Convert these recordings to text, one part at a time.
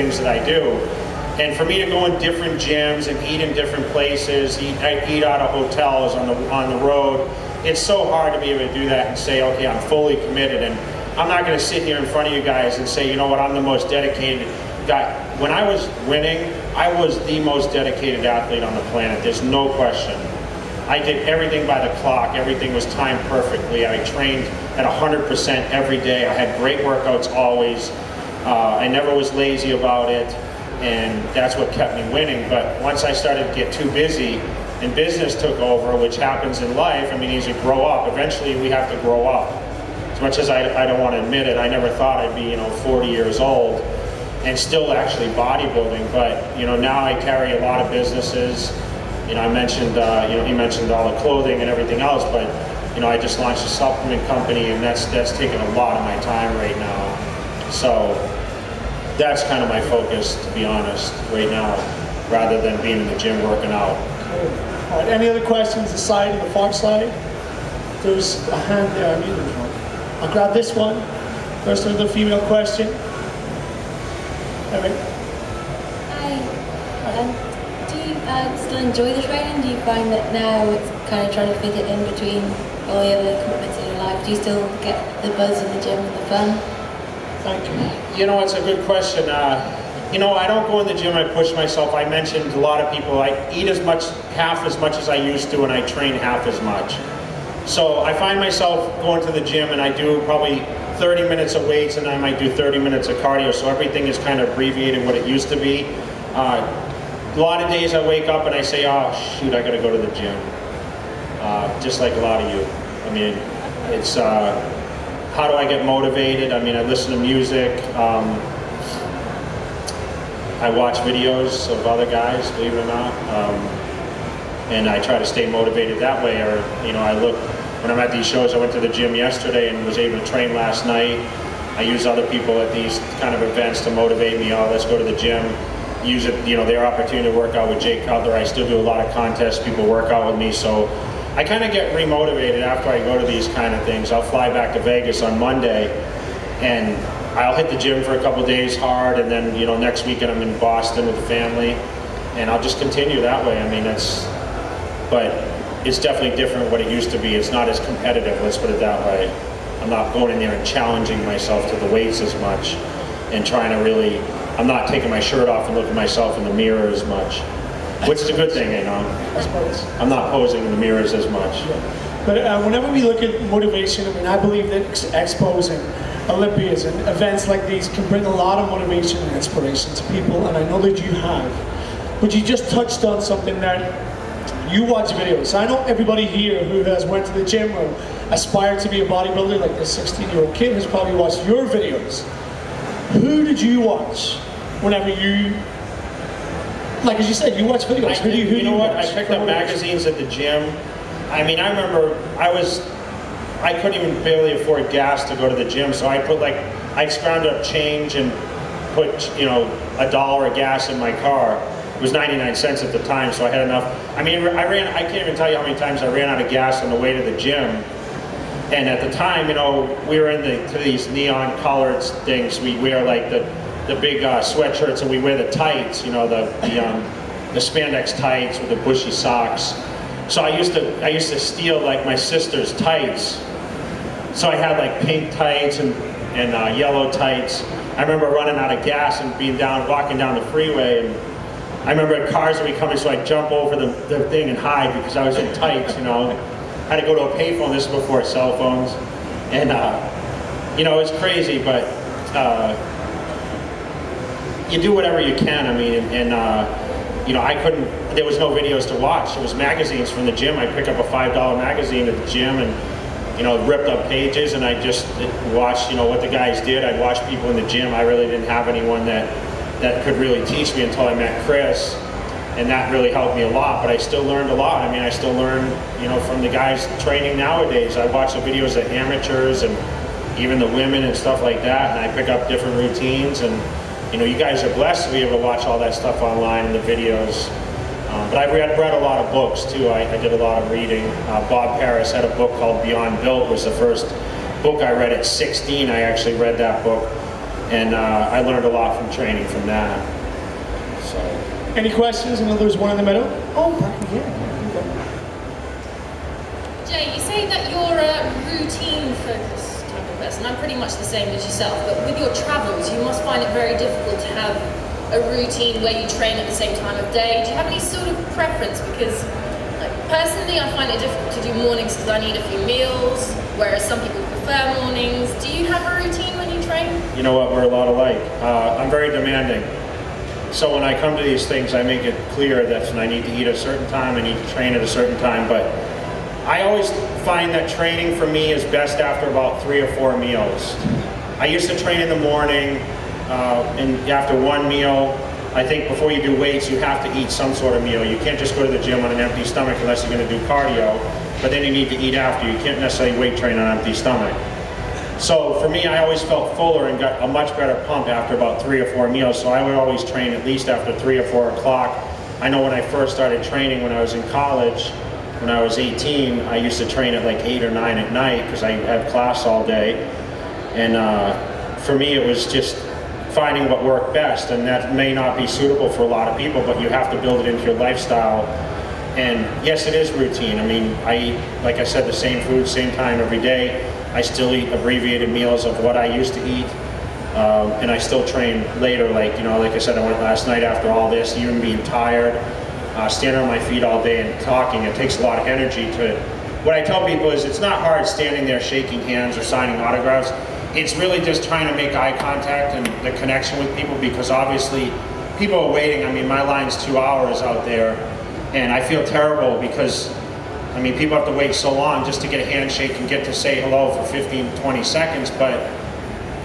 things that I do. And for me to go in different gyms and eat in different places, I eat out of hotels on the road, it's so hard to be able to do that and say, okay, I'm fully committed. And I'm not going to sit here in front of you guys and say, you know what, I'm the most dedicated guy. When I was winning, I was the most dedicated athlete on the planet. There's no question. I did everything by the clock. Everything was timed perfectly. I trained at 100% every day. I had great workouts always. I never was lazy about it, and that's what kept me winning. But once I started to get too busy and business took over, which happens in life, I mean, as you grow up, eventually we have to grow up. As much as I don't want to admit it, I never thought I'd be, 40 years old and still actually bodybuilding. But, now I carry a lot of businesses. I mentioned, he mentioned all the clothing and everything else, but, I just launched a supplement company, and that's taken a lot of my time right now. So that's kind of my focus, to be honest, right now, rather than being in the gym working out. Cool. All right, any other questions aside of the far side? There's a hand there. I knew there was one. I'll grab this one. First another female question. Eric. Hi. Do you still enjoy the training? Do you find that now it's kind of trying to fit it in between all the other commitments in your life? Do you still get the buzz in the gym and the fun? Thank you. It's a good question. I don't go in the gym, I push myself. I mentioned a lot of people, I eat half as much as I used to, and I train half as much. So I find myself going to the gym, and I do probably 30 minutes of weights, and I might do 30 minutes of cardio, so everything is kind of abbreviated what it used to be. A lot of days I wake up and I say, oh shoot, I gotta go to the gym. Just like a lot of you. I mean, it's, how do I get motivated? I mean, I listen to music. I watch videos of other guys, believe it or not. And I try to stay motivated that way. Or, I look, when I'm at these shows, I went to the gym yesterday and was able to train last night. I use other people at these kind of events to motivate me. Oh, let's go to the gym. Use it, their opportunity to work out with Cutler. I still do a lot of contests. People work out with me, so I kind of get remotivated after I go to these kind of things. I'll fly back to Vegas on Monday, and I'll hit the gym for a couple days hard, and then next weekend I'm in Boston with the family, and I'll just continue that way. I mean, but it's definitely different what it used to be. It's not as competitive, let's put it that way. I'm not going in there and challenging myself to the weights as much, and trying to really. I'm not taking my shirt off and looking at myself in the mirror as much, which is a good thing, I'm not posing in the mirrors as much. Yeah. But whenever we look at motivation, I mean, I believe that exposing Olympias and events like these can bring a lot of motivation and inspiration to people, and I know that you have. But you just touched on something that you watch videos. I know everybody here who has went to the gym or aspired to be a bodybuilder, like this 16-year-old kid, has probably watched your videos. Who did you watch whenever you, like as you said, you watch videos? Who do you watch? I picked up magazines at the gym. I mean, I remember I couldn't even barely afford gas to go to the gym, so I scrounged up change and put, $1 of gas in my car. It was 99 cents at the time, so I had enough. I mean, I can't even tell you how many times I ran out of gas on the way to the gym. And at the time, we were into these neon colored things. We wear like the big sweatshirts, and we wear the tights, the spandex tights with the bushy socks. So I used to steal like my sister's tights. So I had like pink tights and yellow tights. I remember running out of gas and walking down the freeway, and I remember cars would be coming, so I'd jump over the thing and hide because I was in tights, I had to go to a payphone. This was before cell phones, and it was crazy. But you do whatever you can. I mean, and I couldn't. There was no videos to watch. It was magazines from the gym. I'd pick up a $5 magazine at the gym, and ripped up pages, and I just watched what the guys did. I'd watch people in the gym. I really didn't have anyone that could really teach me until I met Chris. And that really helped me a lot, but I still learned a lot. I mean, I still learn, from the guys training nowadays. I watch the videos of amateurs and even the women and stuff like that, and I pick up different routines. And, you guys are blessed to be able to watch all that stuff online and the videos. But I read a lot of books too. I did a lot of reading. Bob Paris had a book called Beyond Built. Was the first book I read at 16. I actually read that book. And I learned a lot from training from that. So. Any questions? I know there's one in the middle. Oh, back again. Jay, you say that you're a routine-focused type of person. I'm pretty much the same as yourself, but with your travels, you must find it very difficult to have a routine where you train at the same time of day. Do you have any sort of preference? Because like, personally, I find it difficult to do mornings because I need a few meals, whereas some people prefer mornings. Do you have a routine when you train? You know what, we're a lot alike. I'm very demanding. So when I come to these things, I make it clear that I need to eat at a certain time, I need to train at a certain time, but I always find that training for me is best after about 3 or 4 meals. I used to train in the morning, and after one meal, I think before you do weights, you have to eat some sort of meal. You can't just go to the gym on an empty stomach unless you're going to do cardio, but then you need to eat after. You can't necessarily weight train on an empty stomach. So for me, I always felt fuller and got a much better pump after about 3 or 4 meals, so I would always train at least after 3 or 4 o'clock. I know when I first started training when I was in college, when I was 18, I used to train at like 8 or 9 at night because I had class all day. And for me, it was just finding what worked best, and that may not be suitable for a lot of people, but you have to build it into your lifestyle. And yes, it is routine. I mean, I eat, like I said, the same food, same time every day. I still eat abbreviated meals of what I used to eat, and I still train later. Like, you know, like I said, I went last night after all this, even being tired, standing on my feet all day and talking. It takes a lot of energy to. What I tell people is, it's not hard standing there shaking hands or signing autographs. It's really just trying to make eye contact and the connection with people, because obviously people are waiting. I mean, my line's 2 hours out there, and I feel terrible because, I mean, people have to wait so long just to get a handshake and get to say hello for 15, 20 seconds, but,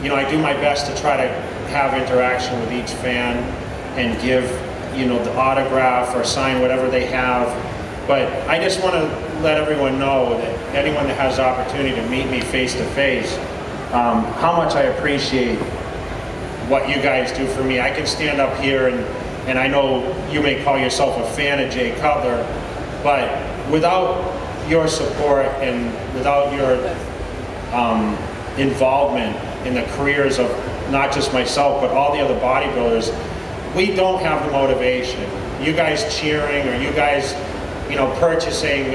you know, I do my best to try to have interaction with each fan and give, you know, the autograph or sign whatever they have. But I just want to let everyone know that anyone that has the opportunity to meet me face to face, how much I appreciate what you guys do for me. I can stand up here and I know you may call yourself a fan of Jay Cutler, but without your support and without your involvement in the careers of not just myself, but all the other bodybuilders, we don't have the motivation. You guys cheering, or you guys, you know, purchasing,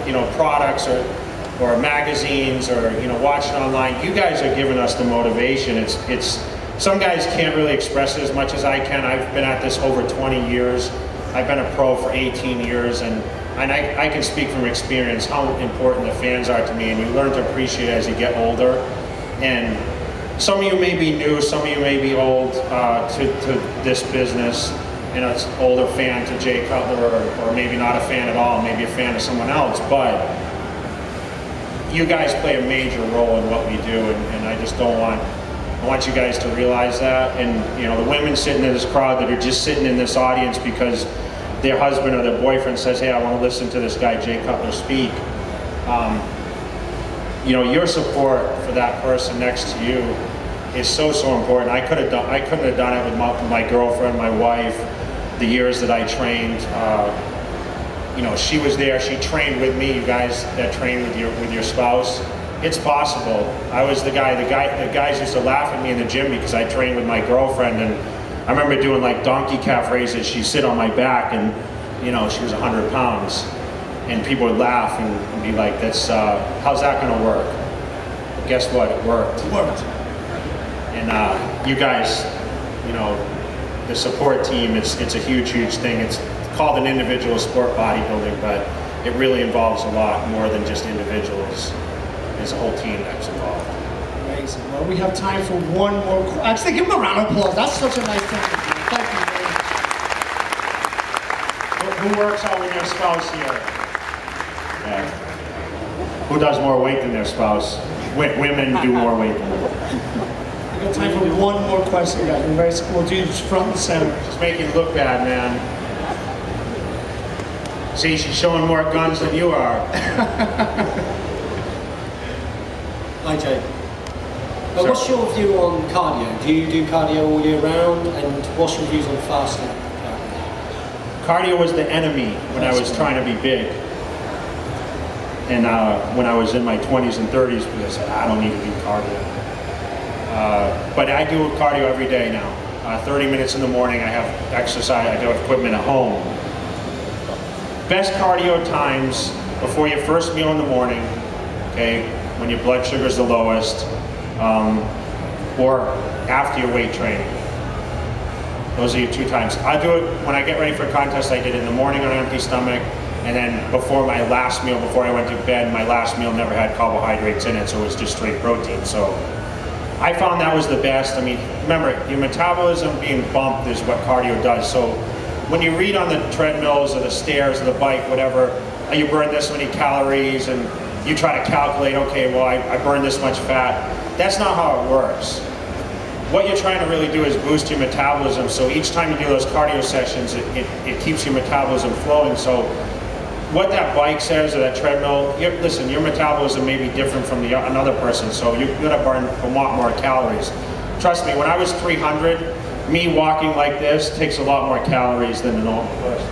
you know, products or magazines, or, you know, watching online, you guys are giving us the motivation. It's some guys can't really express it as much as I can. I've been at this over 20 years. I've been a pro for 18 years, and I can speak from experience how important the fans are to me, and you learn to appreciate it as you get older. And some of you may be new, some of you may be old to this business, and it's older fan to Jay Cutler, or maybe not a fan at all, maybe a fan of someone else, but you guys play a major role in what we do, and I just don't want, I want you guys to realize that. And, you know, the women sitting in this crowd that are just sitting in this audience because their husband or their boyfriend says, hey, I want to listen to this guy Jay Cutler speak. You know, your support for that person next to you is so important. I couldn't have done it with my girlfriend, my wife, the years that I trained. You know, she was there. She trained with me. You guys that train with your spouse, it's possible. I was the guys used to laugh at me in the gym because I trained with my girlfriend, and I remember doing like donkey calf raises. She'd sit on my back, and, you know, she was 100 pounds. And people would laugh and be like, "That's how's that going to work?" Well, guess what? It worked. It worked. And you guys, you know, the support team, it's a huge thing. It's called an individual sport bodybuilding, but it really involves a lot more than just individuals. There's a whole team that's involved. Amazing. Well, we have time for one more. Actually, give them a round of applause. That's such a nice thing. Thank you very much. Who works out with their spouse here? Yeah. Who does more weight than their spouse? Women do more weight than them. We've got time for one more question, guys. We'll do front and center. Just make you look bad, man. See, she's showing more guns than you are. Hi, Jay. What's your view on cardio? Do you do cardio all year round? And what's your views on fasting? Cardio was the enemy when I was trying to be big. And when I was in my 20s and 30s, because I don't need to do cardio. But I do cardio every day now. 30 minutes in the morning, I have exercise, I do have equipment at home. Best cardio times before your first meal in the morning, okay, when your blood sugar is the lowest, or after your weight training. Those are your 2 times. I do it when I get ready for a contest. I did it in the morning on an empty stomach, and then before my last meal, before I went to bed, my last meal never had carbohydrates in it, so it was just straight protein. So I found that was the best. I mean, remember, your metabolism being bumped is what cardio does. So when you read on the treadmills or the stairs or the bike, whatever, you burn this many calories, and you try to calculate, okay, well, I burn this much fat. That's not how it works. What you're trying to really do is boost your metabolism, so each time you do those cardio sessions, it keeps your metabolism flowing. So what that bike says or that treadmill, listen, your metabolism may be different from another person, so you're gonna burn a lot more calories. Trust me, when I was 300, me walking like this takes a lot more calories than a normal person.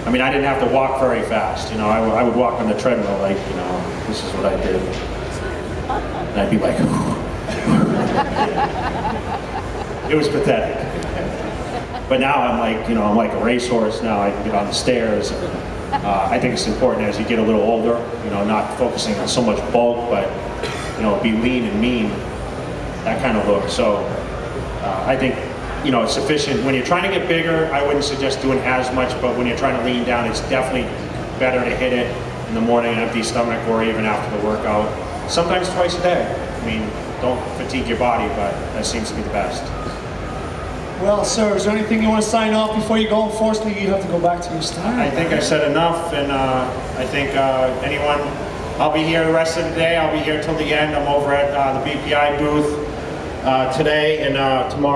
I mean, I didn't have to walk very fast, you know, I would walk on the treadmill like, you know, this is what I did. And I'd be like, it was pathetic. But now I'm like, you know, I'm like a racehorse now. I can get on the stairs. I think it's important as you get a little older, you know, not focusing on so much bulk, but, you know, be lean and mean, that kind of look. So I think, you know, it's sufficient. When you're trying to get bigger, I wouldn't suggest doing as much, but when you're trying to lean down, it's definitely better to hit it in the morning, an empty stomach, or even after the workout. Sometimes twice a day. I mean, don't fatigue your body, but that seems to be the best. Well, sir, is there anything you want to sign off before you go? Unfortunately, you have to go back to your stand. I think I said enough, and I think anyone, I'll be here the rest of the day. I'll be here till the end. I'm over at the BPI booth today and tomorrow.